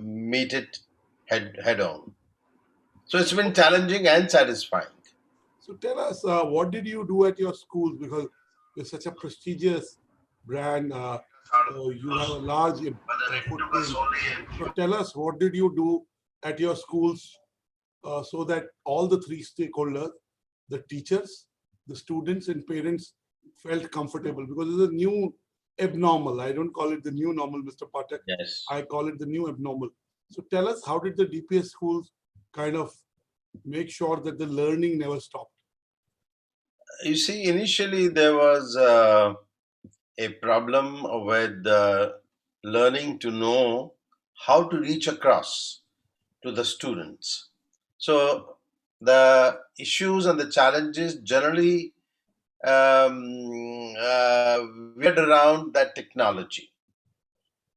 meet it head on. So it's been challenging and satisfying. So tell us, what did you do at your schools? Because you're such a prestigious brand, you have a large footprint. So tell us, what did you do at your schools so that all the three stakeholders, the teachers, the students, and parents felt comfortable? Because it's a new abnormal. I don't call it the new normal, Mr. Patak. Yes. I call it the new abnormal. So tell us, how did the DPS schools kind of make sure that the learning never stopped? You see, initially there was a problem with learning to know how to reach across to the students. So the issues and the challenges generally veered around that technology.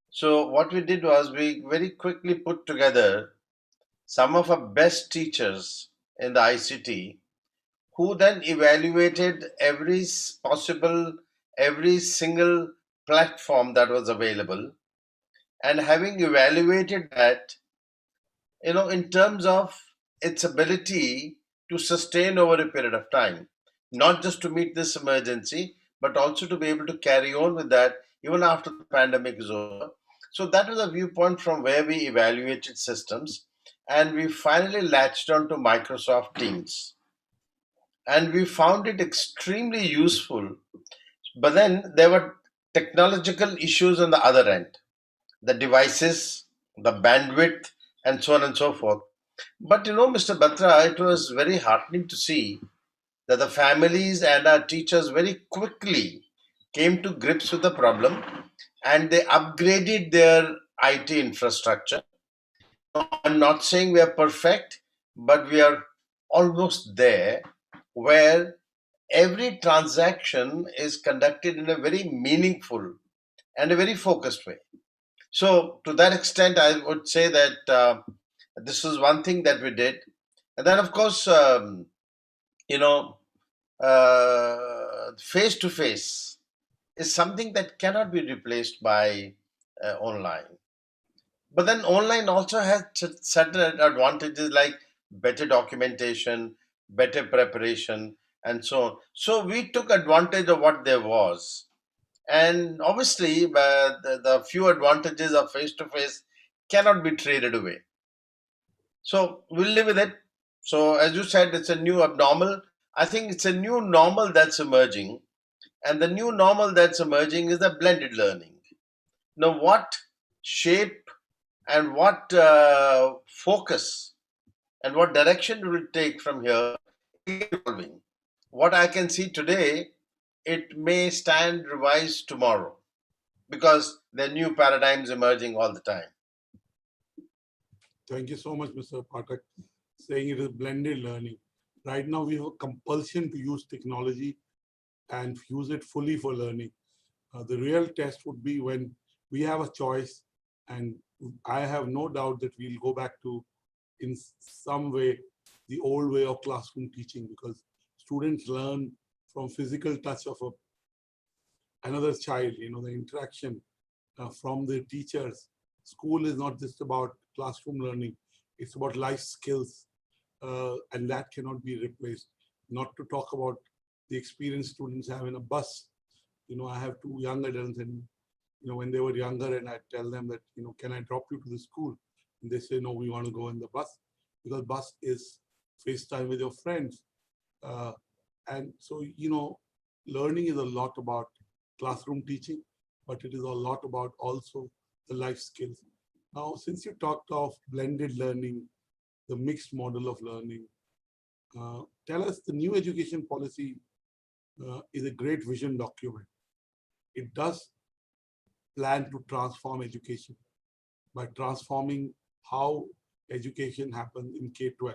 So what we did was we very quickly put together some of our best teachers in the ICT who then evaluated every single platform that was available, and having evaluated that, in terms of its ability to sustain over a period of time, not just to meet this emergency, but also to be able to carry on with that even after the pandemic is over. So that was a viewpoint from where we evaluated systems, and we finally latched on to Microsoft Teams. And we found it extremely useful. But then there were technological issues on the other end, the devices, the bandwidth, and so on and so forth. But Mr. Batra, it was very heartening to see that the families and our teachers very quickly came to grips with the problem, and they upgraded their IT infrastructure. I'm not saying we are perfect, but we are almost there, where every transaction is conducted in a very meaningful and a very focused way. So, to that extent, I would say that this is one thing that we did. And then, of course, you know, face to face is something that cannot be replaced by online. But then, online also has certain advantages like better documentation, better preparation, and so on. So, we took advantage of what there was. And obviously, the few advantages of face to face cannot be traded away. So we'll live with it. So, as you said, it's a new abnormal. I think it's a new normal that's emerging. And the new normal that's emerging is the blended learning. Now, what shape and what focus and what direction will it take from here is evolving. What I can see today, it may stand revised tomorrow because there are new paradigms emerging all the time. Thank you so much, Mr. Patak, saying it is blended learning. Right now, we have a compulsion to use technology and use it fully for learning. The real test would be when we have a choice, and I have no doubt that we'll go back to, in some way, the old way of classroom teaching, because students learn from physical touch of another child, the interaction from the teachers. School is not just about classroom learning, it's about life skills, and that cannot be replaced. Not to talk about the experience students have in a bus. I have two young adults, and when they were younger, and I tell them that, can I drop you to the school? And they say, no, we want to go in the bus, because bus is FaceTime with your friends. And so, learning is a lot about classroom teaching, but it is a lot about also the life skills. Now, since you talked of blended learning, the mixed model of learning, tell us, the new education policy is a great vision document. It does plan to transform education by transforming how education happens in K-12.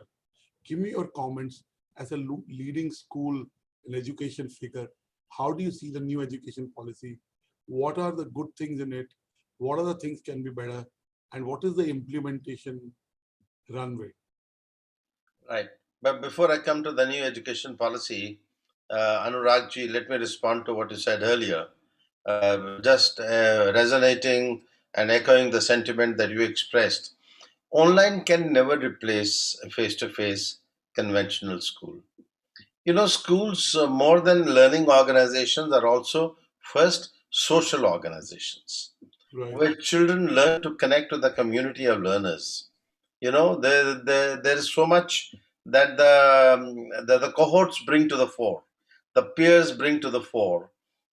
Give me your comments as a leading school and education figure. How do you see the new education policy? What are the good things in it? What are the things can be better? And what is the implementation runway? Right. But before I come to the new education policy, Anurag ji, let me respond to what you said earlier. Just resonating and echoing the sentiment that you expressed. Online can never replace a face-to-face conventional school. Schools, more than learning organizations, are also first social organizations Right. where children learn to connect with the community of learners. There is so much that the cohorts bring to the fore, the peers bring to the fore,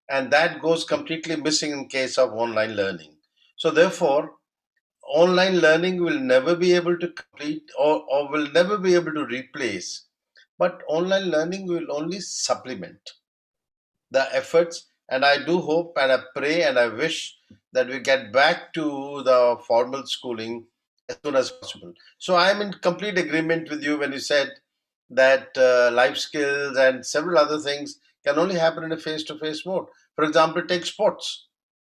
and that goes completely missing in case of online learning. So therefore, online learning will never be able to complete, or will never be able to replace, but online learning will only supplement the efforts. And I do hope and I pray and I wish that we get back to the formal schooling as soon as possible. So I am in complete agreement with you when you said that life skills and several other things can only happen in a face-to-face mode. For example, take sports.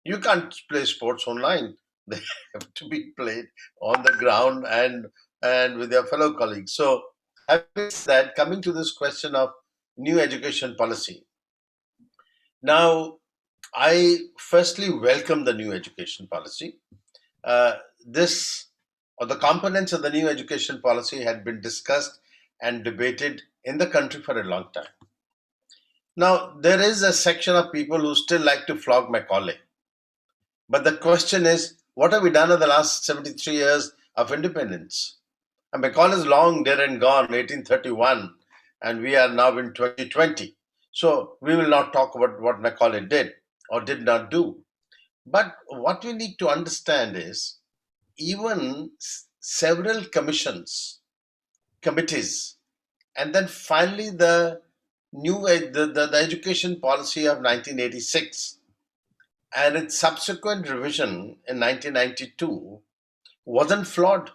You can't play sports online. They have to be played on the ground and with your fellow colleagues. So having said that, coming to this question of new education policy. Now, I firstly welcome the new education policy. This or the components of the new education policy had been discussed and debated in the country for a long time. Now, there is a section of people who still like to flog Macaulay. But the question is, what have we done in the last 73 years of independence? And Macaulay is long dead and gone, 1831, and we are now in 2020. So we will not talk about what Macaulay did or did not do. But what we need to understand is even several committees, and then finally the the education policy of 1986 and its subsequent revision in 1992 wasn't flawed.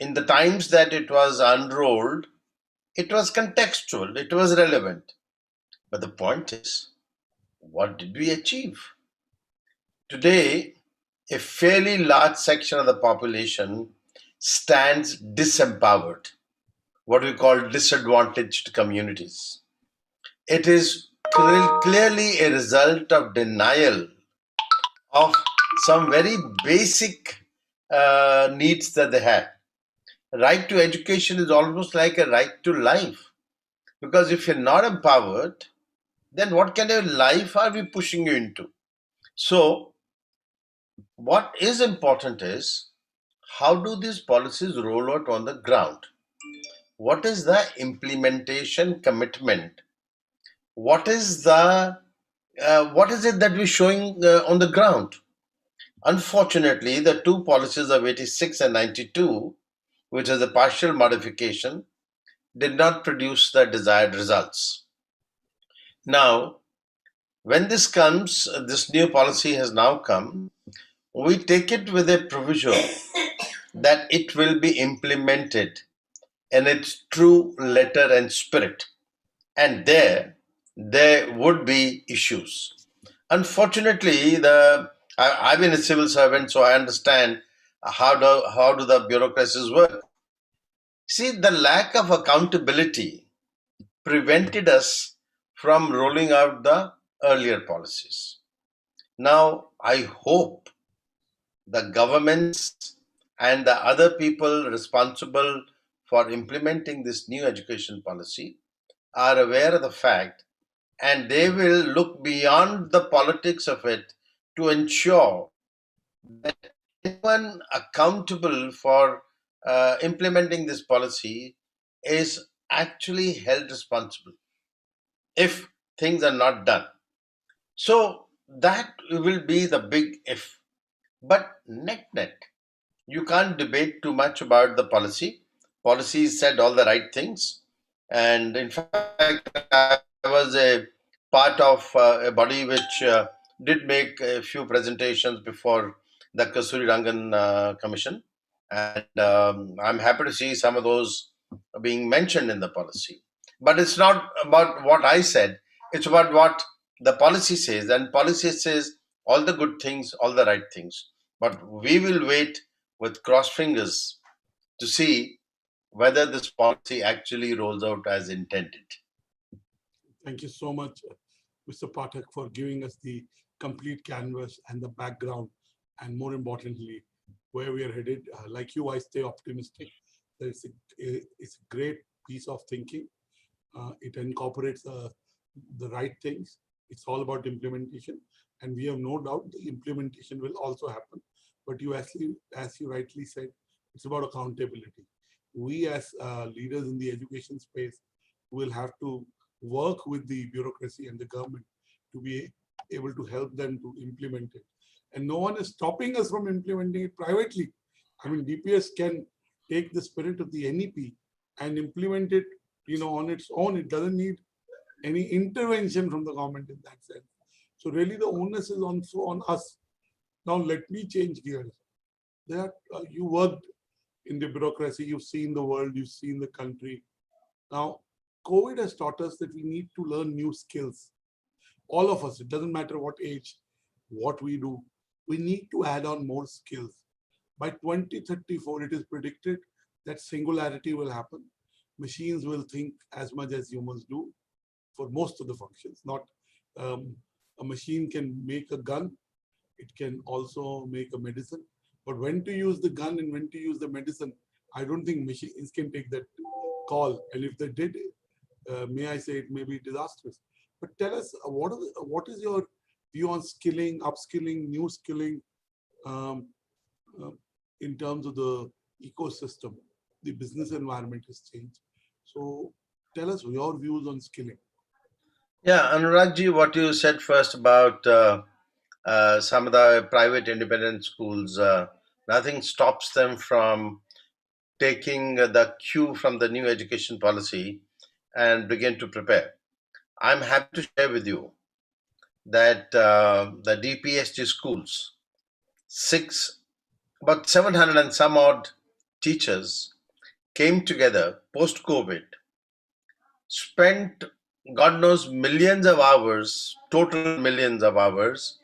In the times that it was unrolled, it was contextual, it was relevant. But the point is, what did we achieve? Today, a fairly large section of the population stands disempowered, what we call disadvantaged communities. It is clearly a result of denial of some very basic needs that they had. Right to education is almost like a right to life. Because if you're not empowered, then what kind of life are we pushing you into? So, what is important is how do these policies roll out on the ground? What is the implementation commitment? What is what is it that we're showing on the ground? Unfortunately, the two policies of 86 and 92, which is a partial modification, did not produce the desired results. Now, when this new policy has now come, we take it with a proviso that it will be implemented in its true letter and spirit. And there would be issues. Unfortunately, I've been a civil servant, so I understand how do the bureaucracies work. See, the lack of accountability prevented us from rolling out the earlier policies. Now, I hope the governments and the other people responsible for implementing this new education policy are aware of the fact and they will look beyond the politics of it to ensure that anyone accountable for implementing this policy is actually held responsible if things are not done. So that will be the big if. But net, you can't debate too much about the policy. Policy said all the right things. And in fact, I was a part of a body which did make a few presentations before the Kasuri Rangan Commission. And I'm happy to see some of those being mentioned in the policy. But it's not about what I said, it's about what the policy says. And policy says all the good things, all the right things. But we will wait with crossed fingers to see whether this policy actually rolls out as intended. Thank you so much, Mr. Pathak, for giving us the complete canvas and the background, and more importantly, where we are headed. Like you, I stay optimistic. That it's a great piece of thinking. It incorporates the right things. It's all about implementation, and we have no doubt the implementation will also happen. But as you rightly said, it's about accountability. We as leaders in the education space will have to work with the bureaucracy and the government to be able to help them to implement it. And no one is stopping us from implementing it privately. I mean, DPS can take the spirit of the NEP and implement it, on its own. It doesn't need any intervention from the government in that sense. So really the onus is also on us. Now let me change gears. You worked in the bureaucracy, you've seen the world, you've seen the country. Now, COVID has taught us that we need to learn new skills. All of us, it doesn't matter what age, what we do, we need to add on more skills. By 2034, it is predicted that singularity will happen. Machines will think as much as humans do for most of the functions. Not a machine can make a gun, it can also make a medicine. But when to use the gun and when to use the medicine, I don't think machines can take that call. And if they did, may I say, it may be disastrous. But tell us, what is your view on skilling, upskilling, new skilling um, in terms of the ecosystem? The business environment has changed. So tell us your views on skilling. Yeah, Anuragji, what you said first about some of the private independent schools, nothing stops them from taking the cue from the new education policy and begin to prepare. I'm happy to share with you that the DPSG schools, about 700 and some odd teachers came together post COVID, spent God knows millions of hours, total millions of hours,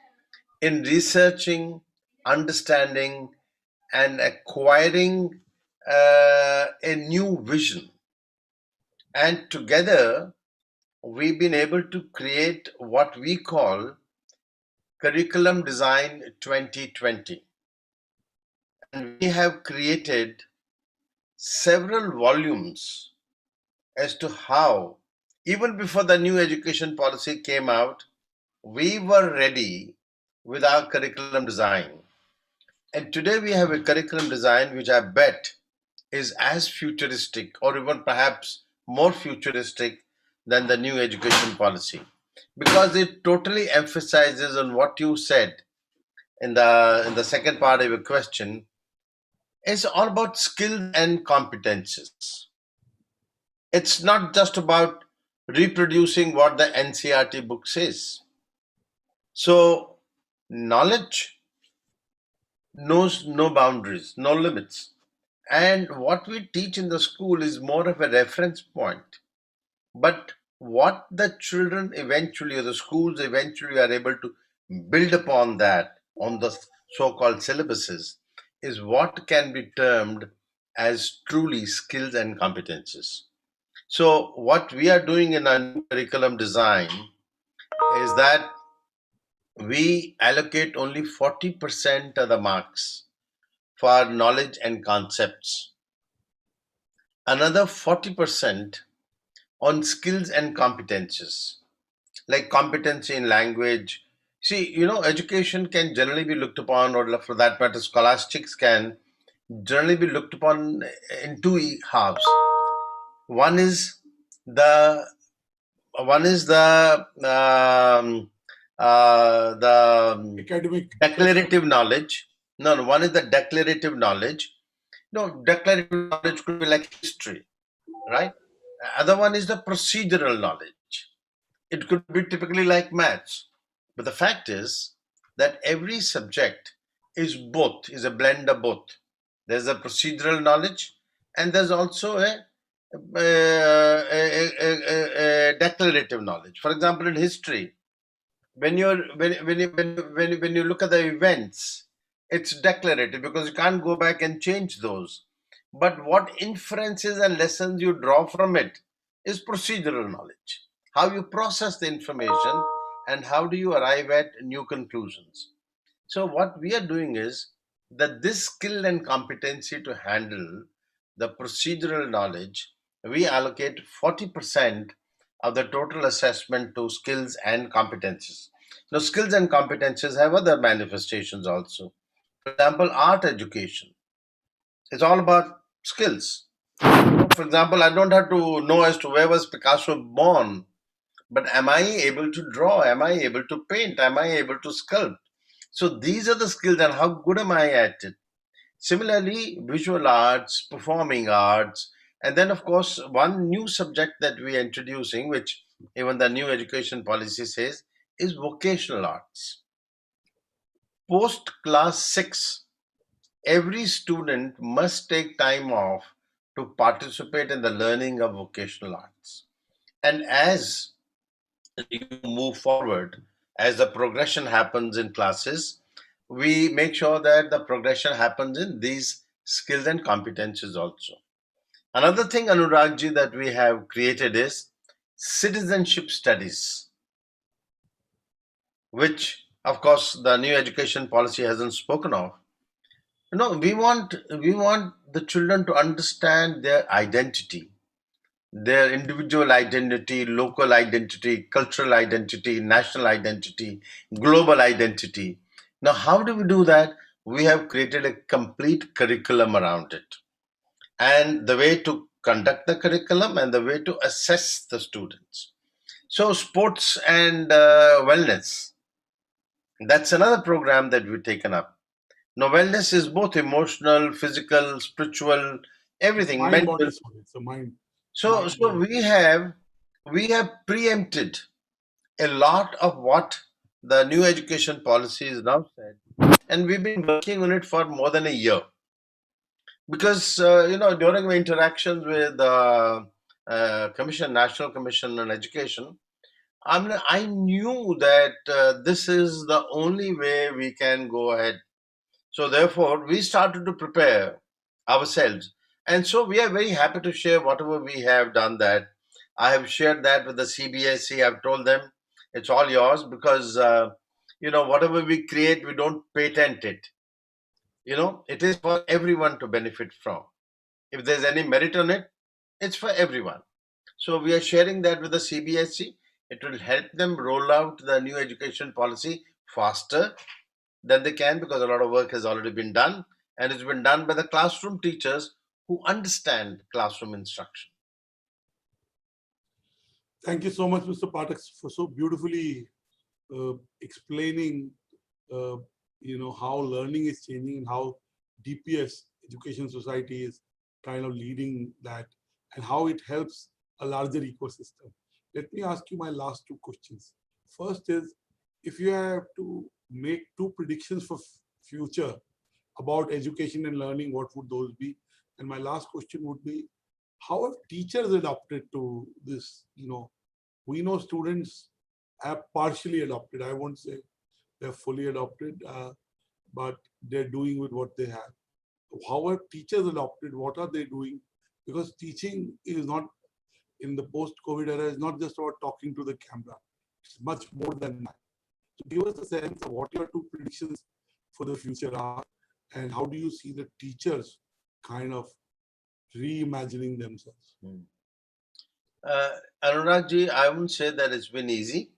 in researching, understanding, and acquiring a new vision. And together, we've been able to create what we call Curriculum Design 2020. And we have created several volumes as to how, even before the new education policy came out, we were ready with our curriculum design. And today we have a curriculum design which I bet is as futuristic or even perhaps more futuristic than the new education policy because it totally emphasizes on what you said in the second part of your question. It's all about skills and competences. It's not just about reproducing what the NCRT book says. So knowledge knows no boundaries, no limits. And what we teach in the school is more of a reference point. But what the children eventually, or the schools eventually, are able to build upon that, on the so called syllabuses, is what can be termed as truly skills and competences. So, what we are doing in our new curriculum design is that we allocate only 40% of the marks for knowledge and concepts, another 40% on skills and competences, like competency in language. See, education can generally be looked upon, or for that matter, scholastics can generally be looked upon in two halves. One is the the Academic. declarative knowledge. No, no, one is the declarative knowledge. No, declarative knowledge could be like history, right? Other one is the procedural knowledge. It could be typically like maths. But the fact is that every subject is a blend of both. There's a procedural knowledge and there's also a declarative knowledge. For example, in history, when you look at the events, it's declarative because you can't go back and change those. But what inferences and lessons you draw from it is procedural knowledge. How you process the information and how do you arrive at new conclusions. So what we are doing is that this skill and competency to handle the procedural knowledge, we allocate 40% of the total assessment to skills and competences. Now, skills and competences have other manifestations also. For example, art education. It's all about skills. For example, I don't have to know as to where was Picasso born, but am I able to draw? Am I able to paint? Am I able to sculpt? So these are the skills, and how good am I at it? Similarly, visual arts, performing arts, and then, of course, one new subject that we are introducing, which even the new education policy says, is vocational arts. Post class 6, every student must take time off to participate in the learning of vocational arts. And as you move forward, as the progression happens in classes, we make sure that the progression happens in these skills and competences also. Another thing, Anuragji, that we have created is citizenship studies, which, of course, the new education policy hasn't spoken of. We want the children to understand their identity, their individual identity, local identity, cultural identity, national identity, global identity. Now, how do we do that? We have created a complete curriculum around it, and the way to conduct the curriculum and the way to assess the students. So, sports and wellness, that's another program that we've taken up. Now, wellness is both emotional, physical, spiritual, everything, Mind mental. body soul. It's a mind So body. we have preempted a lot of what the new education policy is now said, and we've been working on it for more than a year. Because during my interactions with the National Commission on Education, I knew that this is the only way we can go ahead. So therefore, we started to prepare ourselves, and so we are very happy to share whatever we have done. That I have shared that with the CBSE. I've told them it's all yours, because whatever we create, we don't patent it. It is for everyone to benefit from. If there's any merit on it, it's for everyone. So we are sharing that with the CBSE. It will help them roll out the new education policy faster than they can, because a lot of work has already been done, and it's been done by the classroom teachers who understand classroom instruction. Thank you so much, Mr. Patak, for so beautifully explaining, uh, how learning is changing and how DPS Education Society is kind of leading that, and how it helps a larger ecosystem. Let me ask you my last two questions. First is, if you have to make two predictions for future about education and learning, what would those be? And my last question would be, how have teachers adapted to this? We know students have partially adopted. I won't say they're fully adopted, but they're doing with what they have. How have teachers adopted? What are they doing? Because teaching is not, in the post-COVID era, is not just about talking to the camera. It's much more than that. So give us a sense of what your two predictions for the future are, and how do you see the teachers kind of reimagining themselves? Anuragji, I wouldn't say that it's been easy.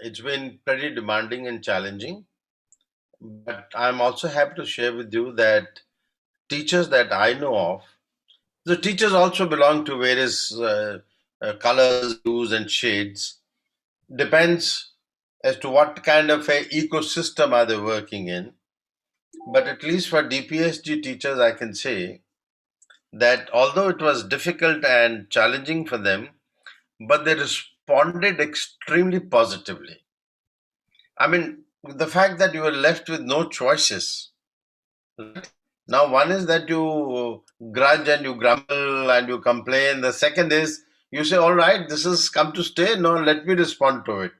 It's been pretty demanding and challenging. But I'm also happy to share with you that teachers that I know of, the teachers also belong to various colors, hues, and shades. Depends as to what kind of a ecosystem are they working in. But at least for DPSG teachers, I can say that although it was difficult and challenging for them, but they responded extremely positively. I mean, the fact that you were left with no choices. Now, one is that you grudge and you grumble and you complain. The second is you say, all right, this has come to stay. No, let me respond to it.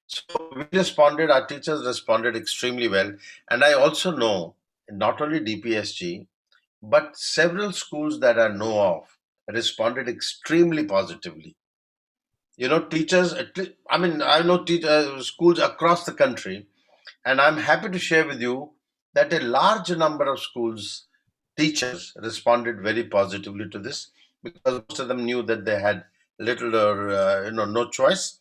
So we responded, our teachers responded extremely well. And I also know not only DPSG, but several schools that I know of responded extremely positively. Teachers, I know schools across the country, and I'm happy to share with you that a large number of schools teachers responded very positively to this, because most of them knew that they had little or no choice.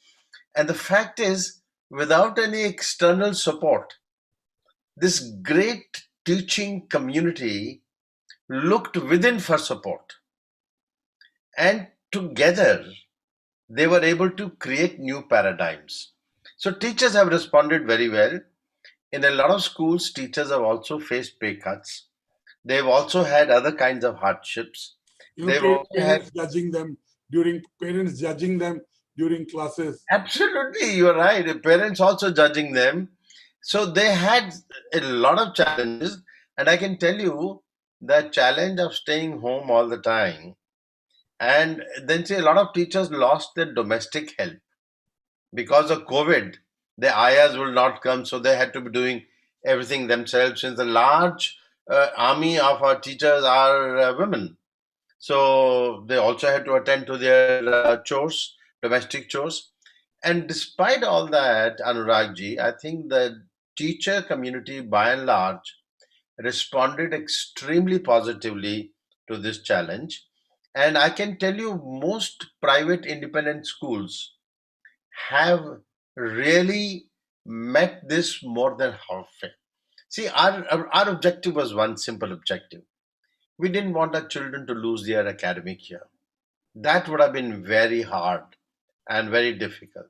And the fact is, without any external support, this great teaching community looked within for support, and together they were able to create new paradigms. So teachers have responded very well. In a lot of schools, teachers have also faced pay cuts. They've also had other kinds of hardships. They've also had. Parents judging them during classes. Absolutely, you're right. The parents also judging them. So they had a lot of challenges. And I can tell you the challenge of staying home all the time. And then see, a lot of teachers lost their domestic help because of COVID. The ayahs will not come, so they had to be doing everything themselves. Since the large army of our teachers are women, so they also had to attend to their chores, domestic chores. And despite all that, Anuragji, I think the teacher community by and large responded extremely positively to this challenge. And I can tell you, most private independent schools have really met this more than halfway. See, our objective was one simple objective. We didn't want our children to lose their academic year. That would have been very hard and very difficult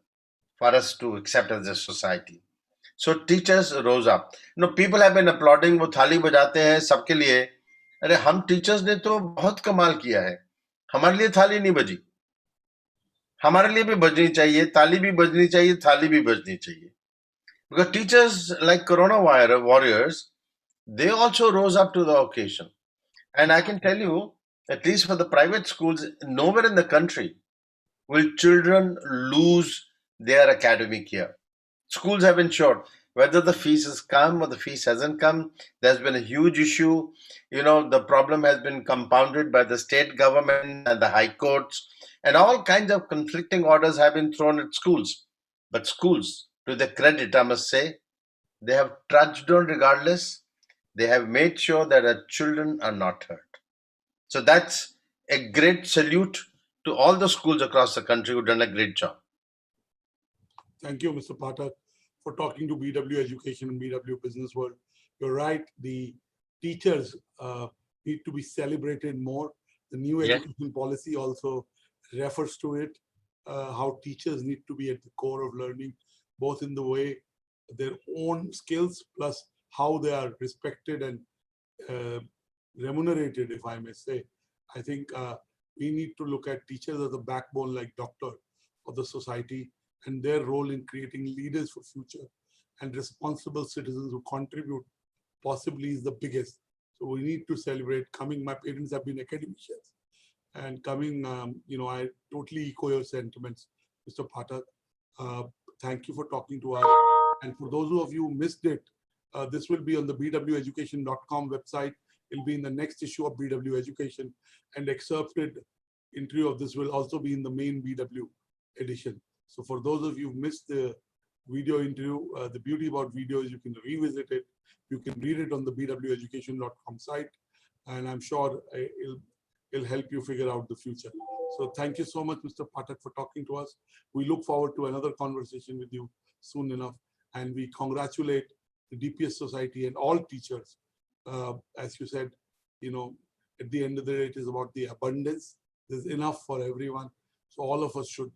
for us to accept as a society. So teachers rose up. People have been applauding, वो थाली बजाते हैं सबके लिए. अरे हम teachers ने तो बहुत कमाल किया है. हमारे लिए थाली नहीं बजी. हमारे लिए भी बजनी चाहिए, ताली भी बजनी चाहिए, थाली भी बजनी चाहिए. Because teachers like Corona warriors, they also rose up to the occasion. And I can tell you, at least for the private schools, nowhere in the country will children lose their academic year. Schools have ensured whether the fees has come or the fees hasn't come. There's been a huge issue. The problem has been compounded by the state government and the high courts, and all kinds of conflicting orders have been thrown at schools. But schools, to their credit, I must say, they have trudged on regardless. They have made sure that our children are not hurt. So that's a great salute to all the schools across the country who've done a great job. Thank you, Mr. Pathak, for talking to BW Education and BW Businessworld. You're right, the teachers need to be celebrated more. The new education policy also refers to it, how teachers need to be at the core of learning, both in the way their own skills plus how they are respected and remunerated, if I may say. I think we need to look at teachers as a backbone like doctor of the society, and their role in creating leaders for future and responsible citizens who contribute possibly is the biggest. So we need to celebrate coming. My parents have been academicians, and coming, I totally echo your sentiments, Mr. Pathak. Thank you for talking to us. And for those of you who missed it, this will be on the bweducation.com website. It'll be in the next issue of BW Education, and excerpted interview of this will also be in the main BW edition. So for those of you who missed the video interview, the beauty about video is you can revisit it. You can read it on the bweducation.com site, and I'm sure it'll help you figure out the future. So thank you so much, Mr. Pathak, for talking to us. We look forward to another conversation with you soon enough, and we congratulate the DPS Society and all teachers. As you said, at the end of the day, it is about the abundance. There's enough for everyone. So all of us should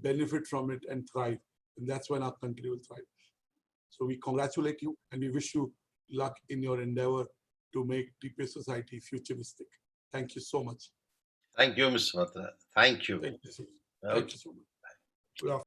benefit from it and thrive. And that's when our country will thrive. So we congratulate you, and we wish you luck in your endeavor to make DPS Society futuristic. Thank you so much. Thank you, Mr. Matra. Thank you. Thank you so much. Thank you so much. Good afternoon.